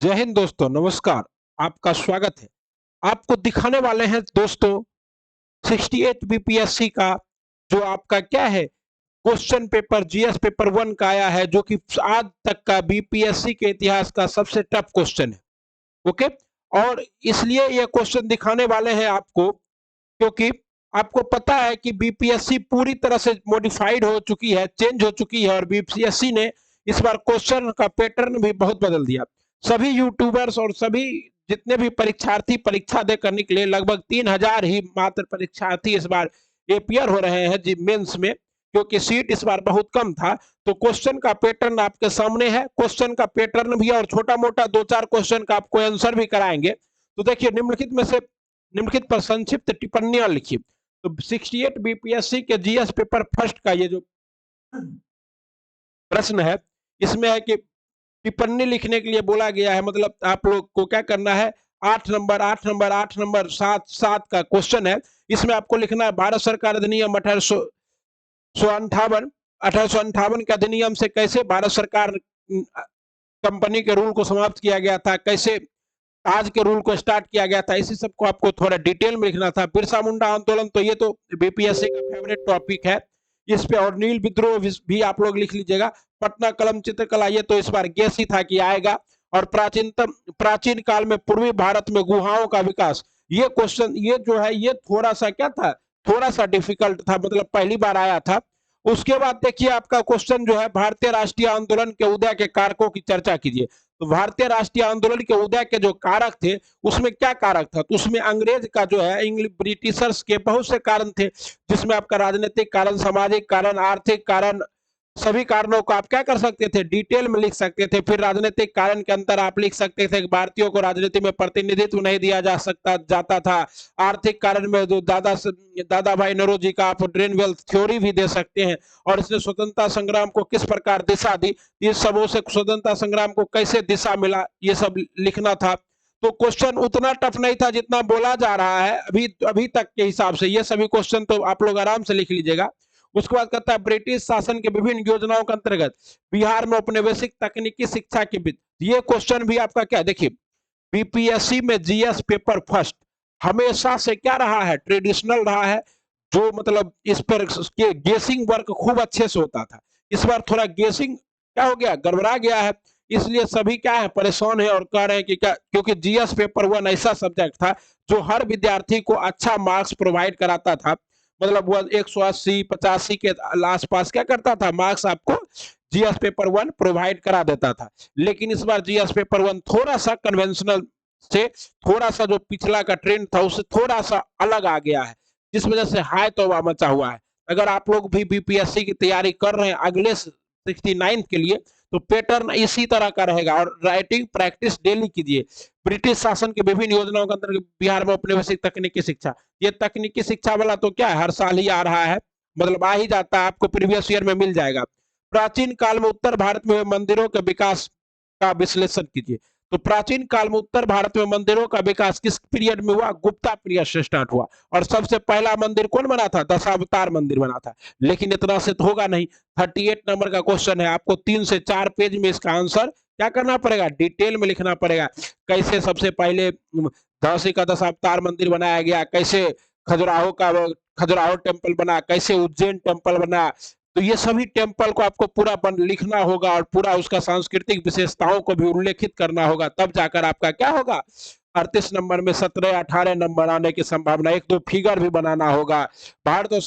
जय हिंद दोस्तों, नमस्कार। आपका स्वागत है। आपको दिखाने वाले हैं दोस्तों 68 बीपीएससी का जो आपका क्या है क्वेश्चन पेपर जीएस पेपर 1 का आया है, जो कि आज तक का बीपीएससी के इतिहास का सबसे टफ क्वेश्चन है। ओके। और इसलिए ये क्वेश्चन दिखाने वाले हैं आपको, क्योंकि आपको पता है कि बीपीएससी पूरी तरह से मॉडिफाइड हो चुकी है, चेंज हो चुकी है, और बीपीएससी ने इस बार क्वेश्चन का पैटर्न भी बहुत बदल दिया। सभी यूट्यूबर्स और सभी जितने भी परीक्षार्थी परीक्षा देकर निकले, लगभग 3000 ही मात्र परीक्षार्थी इस बार एपियर हो रहे हैं जी मेंस में, क्योंकि सीट इस बार बहुत कम था। तो क्वेश्चन का पैटर्न आपके सामने है। क्वेश्चन का पैटर्न भी और छोटा मोटा दो चार क्वेश्चन का आपको आंसर भी कराएंगे। तो देखिए, निम्नलिखित में से निम्नलिखित पर संक्षिप्त टिप्पणियां लिखिए। तो 68 बीपीएससी के जीएस पेपर फर्स्ट का ये जो प्रश्न है, इसमें है कि टिप्पणी लिखने के लिए बोला गया है। मतलब आप लोग को क्या करना है, 8 नंबर 8 नंबर 8 नंबर 7 का क्वेश्चन है। इसमें आपको लिखना है भारत सरकार अधिनियम 1858 के अधिनियम से कैसे भारत सरकार कंपनी के रूल को समाप्त किया गया था, कैसे आज के रूल को स्टार्ट किया गया था, इसी सबको आपको थोड़ा डिटेल में लिखना था। बिरसा मुंडा आंदोलन, तो ये तो बीपीएससी का फेवरेट टॉपिक है, इस पे। और नील विद्रोह भी आप लोग लिख लीजिएगा। पटना कलम चित्रकला, ये तो इस बार गेस ही था कि आएगा। और प्राचीन काल में पूर्वी भारत में गुहाओं का विकास, ये क्वेश्चन ये जो है ये थोड़ा सा क्या था, थोड़ा सा डिफिकल्ट था, मतलब पहली बार आया था। उसके बाद देखिए आपका क्वेश्चन जो है, भारतीय राष्ट्रीय आंदोलन के उदय के कारकों की चर्चा कीजिए। तो भारतीय राष्ट्रीय आंदोलन के उदय के जो कारक थे, उसमें क्या कारक था, तो उसमें अंग्रेज का जो है, इंग्लिश ब्रिटिशर्स के बहुत से कारण थे, जिसमें आपका राजनीतिक कारण, सामाजिक कारण, आर्थिक कारण, सभी कारणों को आप क्या कर सकते थे, डिटेल में लिख सकते थे। फिर राजनीतिक कारण के अंदर आप लिख सकते थे कि भारतीयों को राजनीति में प्रतिनिधित्व नहीं दिया जाता था। आर्थिक कारण में जो दादा भाई नौरोजी का आप ड्रेन वेल्थ थ्योरी भी दे सकते हैं। और इसने स्वतंत्रता संग्राम को किस प्रकार दिशा दी, ये सबों से स्वतंत्रता संग्राम को कैसे दिशा मिला, ये सब लिखना था। तो क्वेश्चन उतना टफ नहीं था जितना बोला जा रहा है अभी अभी तक के हिसाब से। ये सभी क्वेश्चन तो आप लोग आराम से लिख लीजिएगा। उसके बाद कहता है, ब्रिटिश शासन के विभिन्न योजनाओं के अंतर्गत बिहार में औपनिवेशिक तकनीकी शिक्षा के बीच, ये क्वेश्चन भी आपका क्या, देखिए बीपीएससी में जीएस पेपर फर्स्ट हमेशा से क्या रहा है, ट्रेडिशनल रहा है। जो मतलब इस पर के गेसिंग वर्क खूब अच्छे से होता था। इस बार थोड़ा गेसिंग क्या हो गया, गड़बड़ा गया है। इसलिए सभी क्या है, परेशान है और कह रहे हैं कि क्या, क्योंकि जीएस पेपर 1 ऐसा सब्जेक्ट था जो हर विद्यार्थी को अच्छा मार्क्स प्रोवाइड कराता था। मतलब वह 180 85 के आसपास क्या करता था, मार्क्स आपको जीएस पेपर 1 प्रोवाइड करा देता था। लेकिन इस बार जीएस पेपर 1 थोड़ा सा कन्वेंशनल से, थोड़ा सा जो पिछला का ट्रेंड था उससे थोड़ा सा अलग आ गया है, जिस वजह से हाय तौबा मचा हुआ है। अगर आप लोग भी बीपीएससी की तैयारी कर रहे हैं अगले 69 के लिए, तो पैटर्न इसी तरह का रहेगा। और राइटिंग प्रैक्टिस डेली कीजिए। ब्रिटिश शासन की विभिन्न योजनाओं के अंतर्गत बिहार में औपनिवेशिक तकनीकी शिक्षा, ये तकनीकी शिक्षा वाला तो क्या है, हर साल ही आ रहा है, मतलब आ ही जाता है, आपको प्रीवियस ईयर में मिल जाएगा। प्राचीन काल में उत्तर भारत में मंदिरों के विकास का विश्लेषण कीजिए। तो प्राचीन काल में उत्तर भारत में मंदिरों का विकास किस पीरियड में हुआ, गुप्ता पीरियड से स्टार्ट हुआ। और सबसे पहला मंदिर कौन बना था, दशावतार मंदिर बना था। लेकिन इतना से तो होगा नहीं। 38 नंबर का क्वेश्चन है, आपको 3 से 4 पेज में इसका आंसर क्या करना पड़ेगा, डिटेल में लिखना पड़ेगा। कैसे सबसे पहले झांसी का दशावतार मंदिर बनाया गया, कैसे खजुराहो टेम्पल बना, कैसे उज्जैन टेम्पल बना। तो ये सभी टेम्पल को आपको पूरा लिखना होगा, और पूरा उसका सांस्कृतिक विशेषताओं को भी उल्लेखित करना होगा, तब जाकर आपका क्या होगा, 38 नंबर में 17 18 नंबर आने की संभावना। एक दो फिगर भी बनाना होगा। भारत और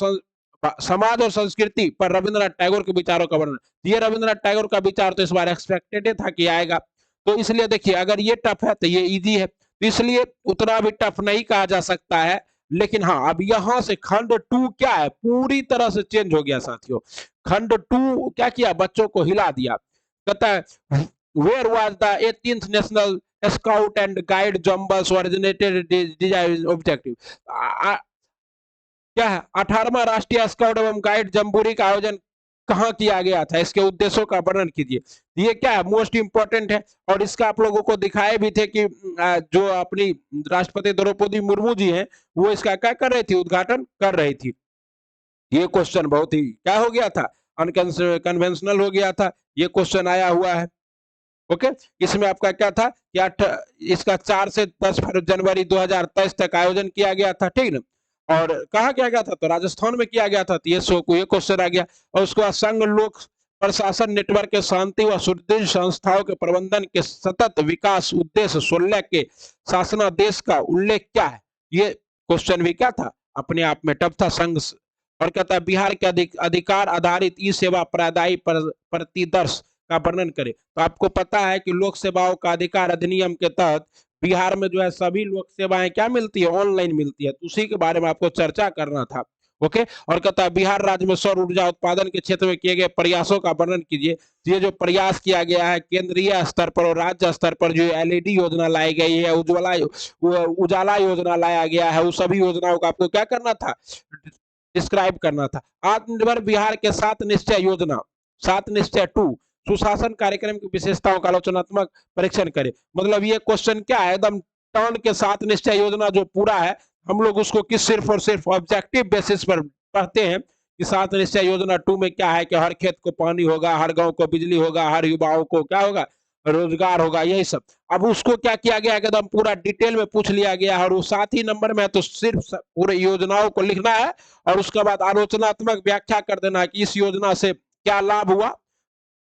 समाज और संस्कृति पर रविंद्रनाथ टैगोर के विचारों का वर्णन, ये रविंद्रनाथ टैगोर का विचार तो इस बार एक्सपेक्टेड था कि आएगा। तो इसलिए देखिए, अगर ये टफ है तो ये इजी है, तो इसलिए उतना भी टफ नहीं कहा जा सकता है। लेकिन हाँ, अब यहां से खंड 2 क्या है, पूरी तरह से चेंज हो गया साथियों। खंड 2 क्या किया, बच्चों को हिला दिया। कहता है, where was the 18th national scout and guide jumbles originated design objective, क्या है, 18वां राष्ट्रीय स्काउट एवं गाइड जम्बूरी का आयोजन कहाँ किया गया था, इसके उद्देश्यों का वर्णन कीजिए। ये क्या है, मोस्ट इंपोर्टेंट है। और इसका आप लोगों को दिखाए भी थे कि जो अपनी राष्ट्रपति द्रौपदी मुर्मू जी हैं, वो इसका क्या कर रही थी, उद्घाटन कर रही थी। ये क्वेश्चन बहुत ही क्या हो गया था, अनकन्वेंशनल हो गया था। ये क्वेश्चन आया हुआ है। ओके, इसमें आपका क्या था कि इसका 4 से 10 जनवरी 2023 तक आयोजन किया गया था, ठीक ना। और कहाँ किया गया था, तो राजस्थान में किया गया था। तो ये क्वेश्चन आ गया। और उसके बाद संघ लोक प्रशासन नेटवर्क के शांति व सुदृढ़ संस्थाओं के प्रबंधन के सतत विकास उद्देश्य 16 के शासनादेश का उल्लेख क्या है। ये क्वेश्चन भी क्या था, अपने आप में टफ था। संघ और कहता है बिहार के अधिकार आधारित ई सेवा प्रदायी प्रतिदर्श का वर्णन करें। तो आपको पता है कि लोक सेवाओं का अधिकार अधिनियम के तहत बिहार में जो है सभी लोक सेवाएं क्या मिलती है, ऑनलाइन मिलती है। तो उसी के बारे में आपको चर्चा करना था। ओके, और कहता है बिहार राज्य में सौर ऊर्जा उत्पादन के क्षेत्र में किए गए प्रयासों का वर्णन कीजिए। ये जो प्रयास किया गया है केंद्रीय स्तर पर और राज्य स्तर पर, जो एलईडी योजना लाई गई है, उजाला योजना लाया गया है, उस सभी योजनाओं का आपको क्या करना था, डिस्क्राइब करना था। आत्मनिर्भर बिहार के 7 निश्चय योजना, 7 निश्चय 2 सुशासन कार्यक्रम की विशेषताओं का आलोचनात्मक परीक्षण करें। मतलब ये क्वेश्चन क्या है, एकदम टर्न के 7 निश्चय योजना जो पूरा है, हम लोग उसको किस सिर्फ और सिर्फ ऑब्जेक्टिव बेसिस पर पढ़ते हैं कि 7 निश्चय योजना 2 में क्या है कि हर खेत को पानी होगा, हर गांव को बिजली होगा, हर युवाओं को क्या होगा, रोजगार होगा, यही सब। अब उसको क्या किया गया एकदम पूरा डिटेल में पूछ लिया गया है, और वो 7 ही नंबर में है। तो सिर्फ पूरे योजनाओं को लिखना है और उसके बाद आलोचनात्मक व्याख्या कर देना है कि इस योजना से क्या लाभ हुआ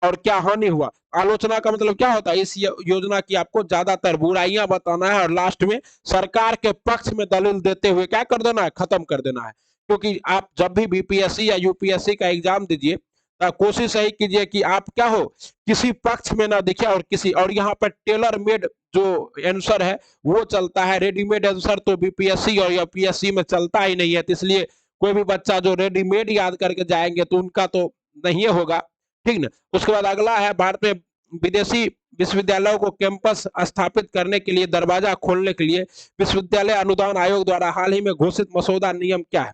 और क्या हानि हुआ। आलोचना का मतलब क्या होता है, इस योजना की आपको ज्यादातर बुराइयां बताना है और लास्ट में सरकार के पक्ष में दलील देते हुए क्या कर देना है, खत्म कर देना है। क्योंकि आप जब भी बीपीएससी या यूपीएससी का एग्जाम दीजिए, कोशिश यही कीजिए कि आप क्या हो, किसी पक्ष में ना दिखे और किसी, और यहाँ पर टेलर मेड जो आंसर है वो चलता है। रेडीमेड आंसर तो बीपीएससी और यूपीएससी में चलता ही नहीं है। तो इसलिए कोई भी बच्चा जो रेडीमेड याद करके जाएंगे तो उनका तो नहीं होगा, ठीक ना। उसके बाद अगला है, भारत में विदेशी विश्वविद्यालयों को कैंपस स्थापित करने के लिए दरवाजा खोलने के लिए विश्वविद्यालय अनुदान आयोग द्वारा हाल ही में घोषित मसौदा नियम क्या है।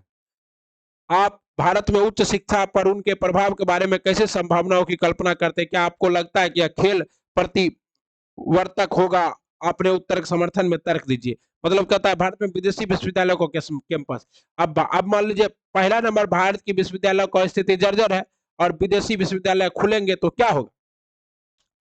आप भारत में उच्च शिक्षा पर उनके प्रभाव के बारे में कैसे संभावनाओं की कल्पना करते हैं। क्या आपको लगता है कि यह खेल प्रतिवर्तक होगा। अपने उत्तर के समर्थन में तर्क दीजिए। मतलब कहता है भारत में विदेशी विश्वविद्यालयों को कैंपस। अब मान लीजिए पहला नंबर, भारत की विश्वविद्यालय की स्थिति जर्जर है और विदेशी विश्वविद्यालय खुलेंगे तो क्या होगा,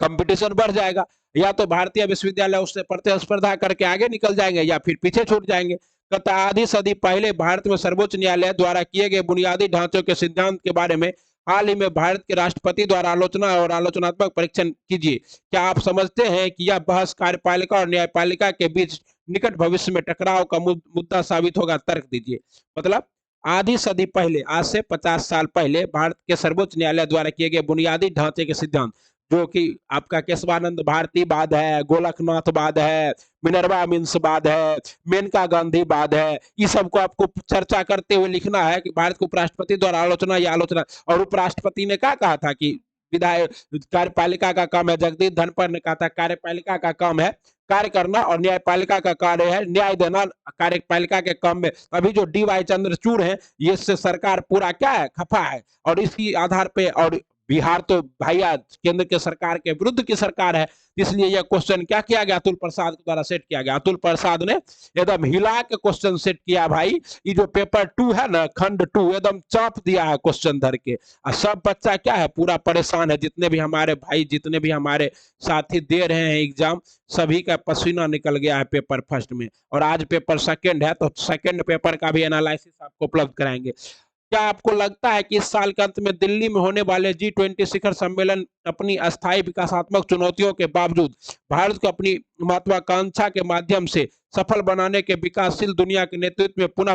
कंपटीशन बढ़ जाएगा। या तो भारतीय विश्वविद्यालय उससे प्रतिस्पर्धा करके आगे निकल जाएंगे या फिर पीछे छूट जाएंगे। कहता आधी सदी पहले भारत में सर्वोच्च न्यायालय द्वारा किए गए बुनियादी ढांचों के सिद्धांत के बारे में हाल ही में भारत के राष्ट्रपति द्वारा आलोचना और आलोचनात्मक परीक्षण कीजिए। क्या आप समझते हैं कि यह बहस कार्यपालिका और न्यायपालिका के बीच निकट भविष्य में टकराव का मुद्दा साबित होगा। तर्क दीजिए। मतलब आधी सदी पहले, आज से 50 साल पहले भारत के सर्वोच्च न्यायालय द्वारा किए गए बुनियादी ढांचे के सिद्धांत, जो कि आपका केशवानंद भारती बाद है, गोलकनाथ बाद है, मिनरवा मिन्स बाद है, मेनका गांधी बाद है, इस सबको आपको चर्चा करते हुए लिखना है कि भारत के उपराष्ट्रपति द्वारा आलोचना या आलोचना। और उपराष्ट्रपति ने क्या कहा था कि विधायक कार्यपालिका का काम है, जगदीप धनखड़ ने कहा था कार्यपालिका का काम है कार्य करना और न्यायपालिका का कार्य है न्याय देना। कार्यपालिका के काम में अभी जो डी वाई चंद्रचूड़ है, ये से सरकार पूरा क्या है, खफा है। और इसी आधार पे, और बिहार तो भैया केंद्र के सरकार के विरुद्ध की सरकार है, इसलिए यह क्वेश्चन क्या किया गया, अतुल प्रसाद द्वारा सेट किया गया। अतुल प्रसाद ने एकदम हिला के क्वेश्चन सेट किया भाई। ये जो पेपर 2 है ना, खंड 2, एकदम चाप दिया है क्वेश्चन धर के। और सब बच्चा क्या है, पूरा परेशान है। जितने भी हमारे भाई, जितने भी हमारे साथी दे रहे हैं एग्जाम, सभी का पसीना निकल गया है पेपर फर्स्ट में। और आज पेपर सेकंड है, तो सेकंड पेपर का भी एनालिसिस आपको उपलब्ध कराएंगे। क्या आपको लगता है कि इस साल के अंत में दिल्ली में होने वाले G20 शिखर सम्मेलन अपनी अस्थायी विकासात्मक चुनौतियों के बावजूद भारत को अपनी महत्वाकांक्षा के माध्यम से सफल बनाने के विकासशील दुनिया के नेतृत्व में पुनः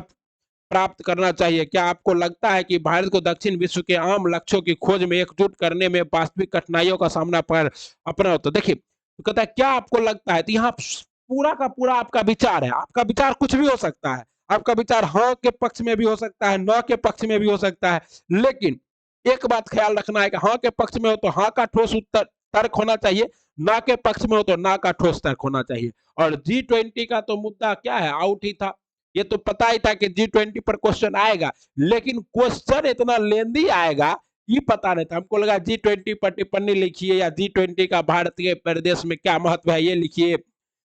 प्राप्त करना चाहिए। क्या आपको लगता है कि भारत को दक्षिण विश्व के आम लक्ष्यों की खोज में एकजुट करने में वास्तविक कठिनाइयों का सामना पर अपना होता। देखिए, तो कहता है क्या आपको लगता है, तो यहाँ पूरा का पूरा आपका विचार है। आपका विचार कुछ भी हो सकता है। आपका विचार हाँ के पक्ष में भी हो सकता है, न के पक्ष में भी हो सकता है। लेकिन एक बात ख्याल रखना है कि हाँ के पक्ष में हो तो हाँ का ठोस उत्तर तर्क होना चाहिए, ना के पक्ष में हो तो ना का ठोस तर्क होना चाहिए। और G20 का तो मुद्दा क्या है, आउट ही था। ये तो पता ही था कि G20 पर क्वेश्चन आएगा, लेकिन क्वेश्चन इतना लेंदी आएगा ये पता नहीं था। हमको लगा G20 पर टिप्पणी लिखिए, या G20 का भारतीय प्रदेश में क्या महत्व है ये लिखिए,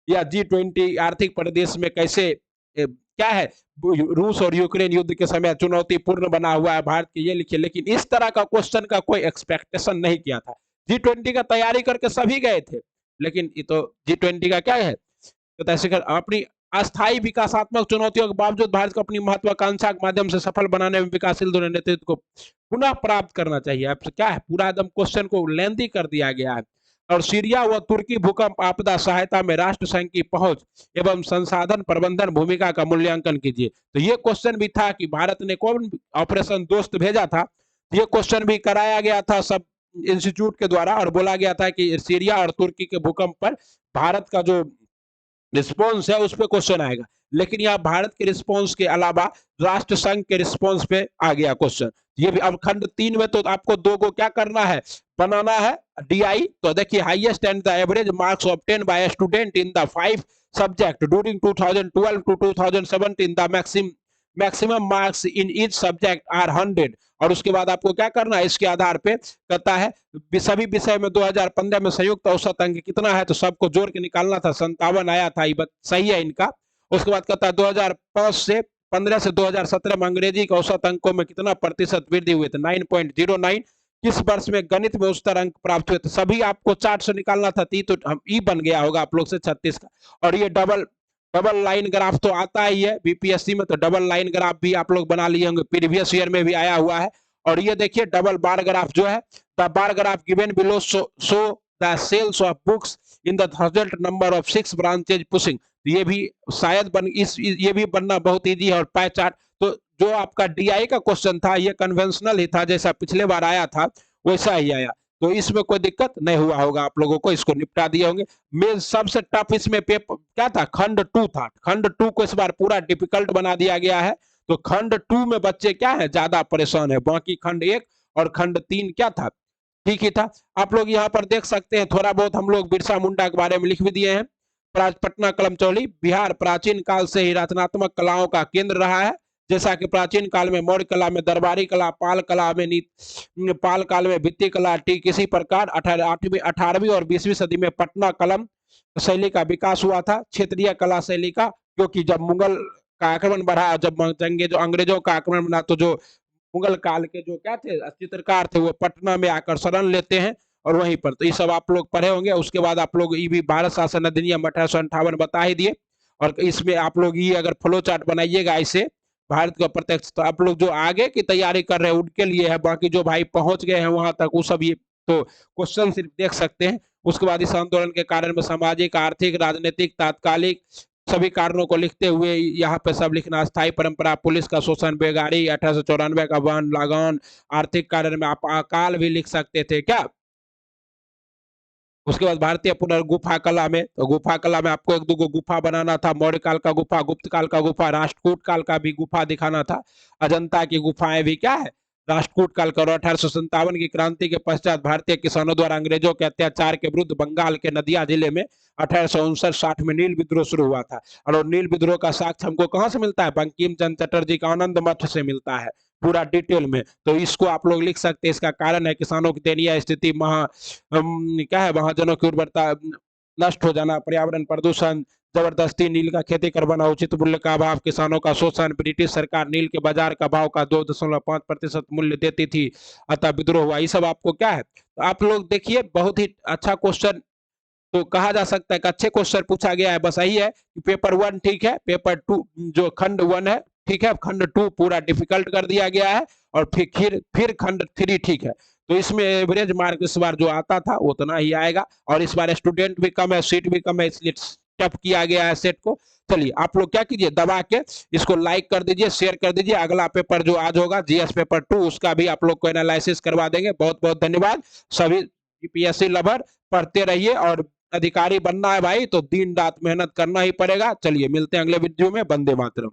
या G20 आर्थिक प्रदेश में कैसे क्या है, रूस और यूक्रेन युद्ध के समय चुनौतीपूर्ण बना हुआ है भारत के, ये लिखिए। लेकिन इस तरह का क्वेश्चन का कोई एक्सपेक्टेशन नहीं किया था। G20 का तैयारी करके सभी गए थे, लेकिन ये तो G20 का क्या है, तो ऐसे कर अपनी अस्थायी विकासात्मक चुनौतियों के बावजूद भारत को अपनी महत्वाकांक्षा के माध्यम से सफल बनाने में विकासशील नेतृत्व को पुनः प्राप्त करना चाहिए। अब क्या है, पूरा एकदम क्वेश्चन को लेंदी कर दिया गया है। और सीरिया व तुर्की भूकंप आपदा सहायता में राष्ट्र संघ की पहुंच एवं संसाधन प्रबंधन भूमिका का मूल्यांकन कीजिए। तो ये क्वेश्चन भी था कि भारत ने कौन ऑपरेशन दोस्त भेजा था, ये क्वेश्चन भी कराया गया था सब इंस्टीट्यूट के द्वारा, और बोला गया था कि सीरिया और तुर्की के भूकंप पर भारत का जो रिस्पॉन्स है उस पर क्वेश्चन आएगा। लेकिन यहाँ भारत के रिस्पॉन्स के अलावा राष्ट्र संघ के रिस्पॉन्स पे आ गया क्वेश्चन। ये भी अब खंड 3 में तो आपको 2 को क्या करना है, बनाना है DI। तो देखिए, highest and the average marks obtain by student in the 5 subject during 2012 to 2017 the maximum marks in each subject are 100। और उसके बाद आपको क्या करना है, इसके आधार पे कहता है सभी विषय में 2015 में संयुक्त औसत अंक कितना है, तो सबको जोड़ के निकालना था, 57 आया था, ये सही है इनका। उसके बाद कहता है 2005 से 15 से 2017 में अंग्रेजी के औसत अंकों में कितना प्रतिशत वृद्धि हुई, तो 9.09। किस वर्ष में गणित में उच्चतर अंक प्राप्त हुए, तो सभी आपको चार्ट से निकालना था, तो हम ई बन गया होगा आप लोग से 36 का। और ये डबल लाइन ग्राफ तो आता ही है बीपीएससी में, तो डबल लाइन ग्राफ भी आप लोग बना लिए होंगे, प्रीवियस ईयर में भी आया हुआ है। और ये देखिए डबल बार ग्राफ जो है, the bar graph given below show the sales of books in the thousand number of 6 branches pushing. ये भी शायद ये भी बनना बहुत इजी है। और पाई चार्ट, तो जो आपका DI का क्वेश्चन था ये कन्वेंशनल ही था, जैसा पिछले बार आया था वैसा ही आया, तो इसमें कोई दिक्कत नहीं हुआ होगा आप लोगों को, इसको निपटा दिए होंगे। मेन सबसे टफ इसमें पेपर क्या था, खंड 2 था। खंड 2 को इस बार पूरा डिफिकल्ट बना दिया गया है, तो खंड 2 में बच्चे क्या है, ज्यादा परेशान है। बाकी खंड 1 और खंड 3 क्या था, ठीक ही था। आप लोग यहाँ पर देख सकते हैं, थोड़ा बहुत हम लोग बिरसा मुंडा के बारे में लिख भी दिए हैं। पटना कलम चौली, बिहार प्राचीन काल से ही रचनात्मक कलाओं का केंद्र रहा है। जैसा कि प्राचीन काल में मौर्य कला में दरबारी कला, पाल काल में भित्ति कला, ठीक इसी प्रकार 18वीं और 20वीं सदी में पटना कलम शैली का विकास हुआ था, क्षेत्रीय कला शैली का। क्योंकि जब मुगल का आक्रमण बढ़ा, जब जो अंग्रेजों का आक्रमण बना, तो जो मुगल काल के जो क्या थे चित्रकार थे, वो पटना में आकर शरण लेते हैं, और वहीं पर तो ये सब आप लोग पढ़े होंगे। उसके बाद आप लोग ये भी भारत शासन अधिनियम 1858 बता ही दिए, और इसमें आप लोग ये अगर फ्लो चार्ट बनाइएगा ऐसे भारत का प्रत्यक्ष, तो आप लोग जो आगे की तैयारी कर रहे हैं उनके लिए है। बाकी जो भाई पहुंच गए हैं वहां तक, वो सब ये तो क्वेश्चन सिर्फ देख सकते हैं। उसके बाद इस आंदोलन के कारण में सामाजिक, आर्थिक, राजनीतिक, तात्कालिक सभी कारणों को लिखते हुए यहाँ पे सब लिखना, स्थायी परंपरा, पुलिस का शोषण, बेगारी, 1894 का वन लगान, आर्थिक कारण में आप अकाल भी लिख सकते थे क्या। उसके बाद भारतीय पुनर्गुफा कला में, तो गुफा कला में आपको 1-2 गुफा बनाना था। मौर्य काल का गुफा, गुप्त काल का गुफा, राष्ट्रकूट काल का भी गुफा दिखाना था। अजंता की गुफाएं भी क्या है, राष्ट्रकूट काल का। 1857 की क्रांति के पश्चात भारतीय किसानों द्वारा अंग्रेजों के अत्याचार के विरुद्ध बंगाल के नदिया जिले में 1859-60 में नील विद्रोह शुरू हुआ था। और नील विद्रोह का साक्ष्य हमको कहाँ से मिलता है, बंकिम चंद्र चटर्जी का आनंद मठ से मिलता है पूरा डिटेल में। तो इसको आप लोग लिख सकते हैं। इसका कारण है किसानों की दयनीय स्थिति, क्या है, महाजनों की उर्वरता नष्ट हो जाना, पर्यावरण प्रदूषण, जबरदस्ती नील का खेती करवाना, उचित मूल्य का अभाव, किसानों का शोषण, ब्रिटिश सरकार नील के बाजार का भाव का 2.5% मूल्य देती थी, अतः विद्रोह हुआ। ये सब आपको क्या है, तो आप लोग देखिए बहुत ही अच्छा क्वेश्चन तो कहा जा सकता है कि अच्छे क्वेश्चन पूछा गया है। बस यही है कि पेपर 1 ठीक है, पेपर 2 जो खंड 1 है ठीक है, खंड 2 पूरा डिफिकल्ट कर दिया गया है, और फिर खंड 3 ठीक है। तो इसमें एवरेज मार्क इस बार जो आता था उतना ही आएगा, और इस बार स्टूडेंट भी कम है, सीट भी कम है, इसलिए टफ किया गया है सेट को। चलिए आप लोग क्या कीजिए, दबा के इसको लाइक कर दीजिए, शेयर कर दीजिए। अगला पेपर जो आज होगा जीएस पेपर 2, उसका भी आप लोग को एनालिसिस करवा देंगे। बहुत बहुत धन्यवाद। सभी यूपीएससी लवर पढ़ते रहिए, और अधिकारी बनना है भाई तो दिन रात मेहनत करना ही पड़ेगा। चलिए मिलते हैं अगले वीडियो में। वंदे मातरम।